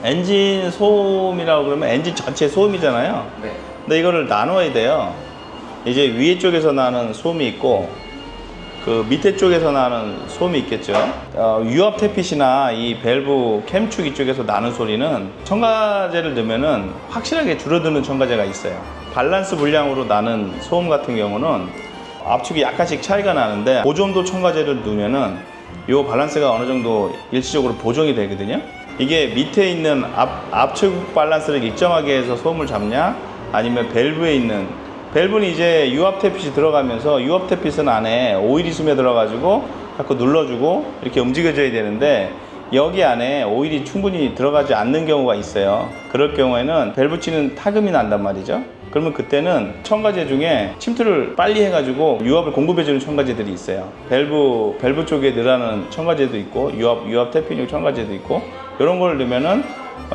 엔진 소음이라고 그러면 엔진 전체 소음이잖아요. 네. 근데 이거를 나눠야 돼요. 이제 위에 쪽에서 나는 소음이 있고 그 밑에 쪽에서 나는 소음이 있겠죠. 유압 태핏이나 이 밸브 캠축 이쪽에서 나는 소리는 첨가제를 넣으면은 확실하게 줄어드는 첨가제가 있어요. 밸런스 불량으로 나는 소음 같은 경우는 압축이 약간씩 차이가 나는데 그 정도 첨가제를 넣으면은 이 밸런스가 어느 정도 일시적으로 보정이 되거든요. 이게 밑에 있는 압축 밸런스를 일정하게 해서 소음을 잡냐, 아니면 밸브에 있는, 밸브는 이제 유압 태핏이 들어가면서 유압 태핏은 안에 오일이 스며들어가지고 자꾸 눌러주고 이렇게 움직여줘야 되는데 여기 안에 오일이 충분히 들어가지 않는 경우가 있어요. 그럴 경우에는 밸브 치는 타금이 난단 말이죠. 그러면 그때는 첨가제 중에 침투를 빨리 해가지고 유압을 공급해주는 첨가제들이 있어요. 밸브 쪽에 넣으라는 첨가제도 있고 유압 태핀용 첨가제도 있고 이런 걸 넣으면은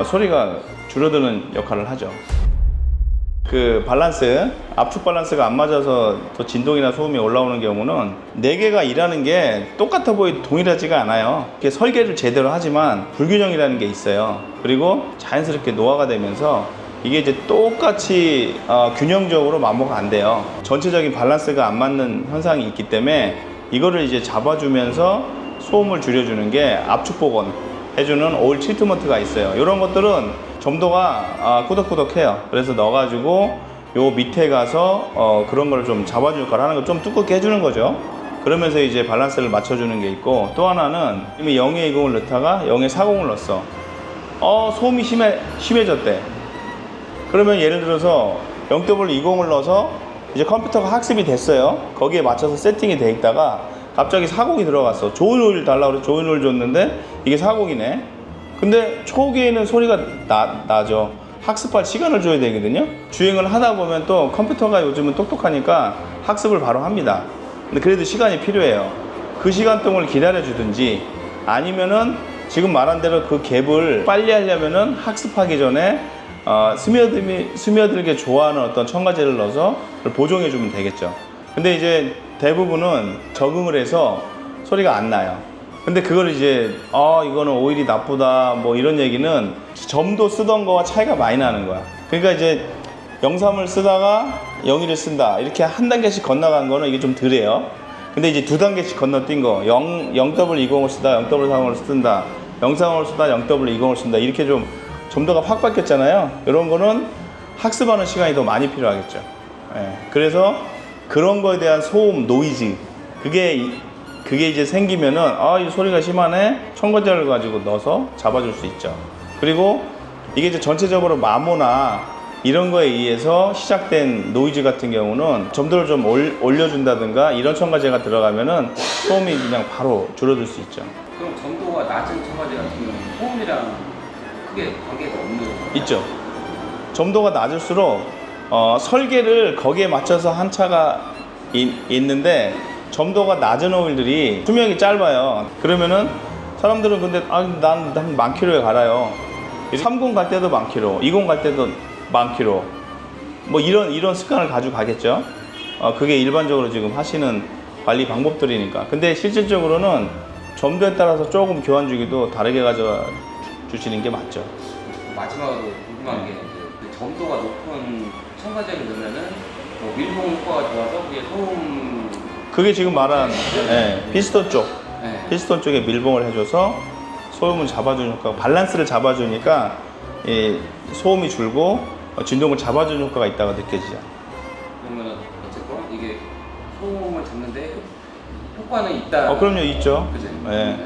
소리가 줄어드는 역할을 하죠. 그 밸런스, 압축 밸런스가 안 맞아서 더 진동이나 소음이 올라오는 경우는 4개가 일하는 게 똑같아 보이도 동일하지가 않아요. 이렇게 설계를 제대로 하지만 불균형이라는 게 있어요. 그리고 자연스럽게 노화가 되면서 이게 이제 똑같이 균형적으로 마모가 안 돼요. 전체적인 밸런스가 안 맞는 현상이 있기 때문에 이거를 이제 잡아주면서 소음을 줄여주는 게 압축 복원 해주는 오일 트리트먼트가 있어요. 이런 것들은 점도가 꾸덕꾸덕해요. 그래서 넣어가지고 요 밑에 가서 그런 걸 좀 잡아줄 역할을 하는 걸 좀 두껍게 해주는 거죠. 그러면서 이제 밸런스를 맞춰주는 게 있고, 또 하나는 이미 0에 20을 넣다가 0에 40을 넣었어. 소음이 심해졌대. 그러면 예를 들어서 0W20을 넣어서 이제 컴퓨터가 학습이 됐어요. 거기에 맞춰서 세팅이 돼 있다가 갑자기 40이 들어갔어. 좋은 오일 달라고 그래서 좋은 오일 줬는데 이게 40이네. 근데 초기에는 소리가 나죠. 학습할 시간을 줘야 되거든요. 주행을 하다 보면 또 컴퓨터가 요즘은 똑똑하니까 학습을 바로 합니다. 근데 그래도 시간이 필요해요. 그 시간 동안 기다려 주든지 아니면은 지금 말한 대로 그 갭을 빨리 하려면은 학습하기 전에 스며들게 좋아하는 어떤 첨가제를 넣어서 보정해 주면 되겠죠. 근데 이제 대부분은 적응을 해서 소리가 안 나요. 근데 그걸 이제 이거는 오일이 나쁘다 뭐 이런 얘기는 점도 쓰던 거와 차이가 많이 나는 거야. 그러니까 이제 0.3을 쓰다가 0.1을 쓴다 이렇게 한 단계씩 건너간 거는 이게 좀 덜해요. 근데 이제 2단계씩 건너뛴 거 0W20을 쓰다 0W30을 쓴다, 0.3을 쓰다 0W20을 쓴다, 이렇게 좀 점도가 확 바뀌었잖아요. 이런 거는 학습하는 시간이 더 많이 필요하겠죠. 그래서 그런 거에 대한 소음, 노이즈, 그게 이제 생기면은 이 소리가 심하네, 첨가제를 가지고 넣어서 잡아줄 수 있죠. 그리고 이게 이제 전체적으로 마모나 이런 거에 의해서 시작된 노이즈 같은 경우는 점도를 좀 올려준다든가 이런 첨가제가 들어가면은 소음이 그냥 바로 줄어들 수 있죠. 그럼 점도가 낮은 첨가제 같은 경우는 소음이랑 크게 관계가 없는 건가요? 있죠. 점도가 낮을수록 설계를 거기에 맞춰서 한 차가 있는데 점도가 낮은 오일들이 수명이 짧아요. 그러면은 사람들은 근데 난 10,000km에 갈아요. 30 갈 때도 10,000km, 20 갈 때도 10,000km. 뭐 이런 습관을 가지고 가겠죠. 그게 일반적으로 지금 하시는 관리 방법들이니까. 근데 실질적으로는 점도에 따라서 조금 교환 주기도 다르게 가져가 주시는 게 맞죠. 마지막으로 궁금한 게 그 점도가 높은 첨가제를 넣으면은 뭐 밀봉 효과가 좋아서 그게 소음, 그게 지금 말한 피스톤 쪽, 네. 피스톤 쪽에 밀봉을 해줘서 소음을 잡아주니까, 밸런스를 잡아주니까 소음이 줄고 진동을 잡아주는 효과가 있다고 느껴지죠. 그러면 어쨌건 이게 소음을 잡는데 효과는 있다. 그럼요, 있죠. 그죠? 네.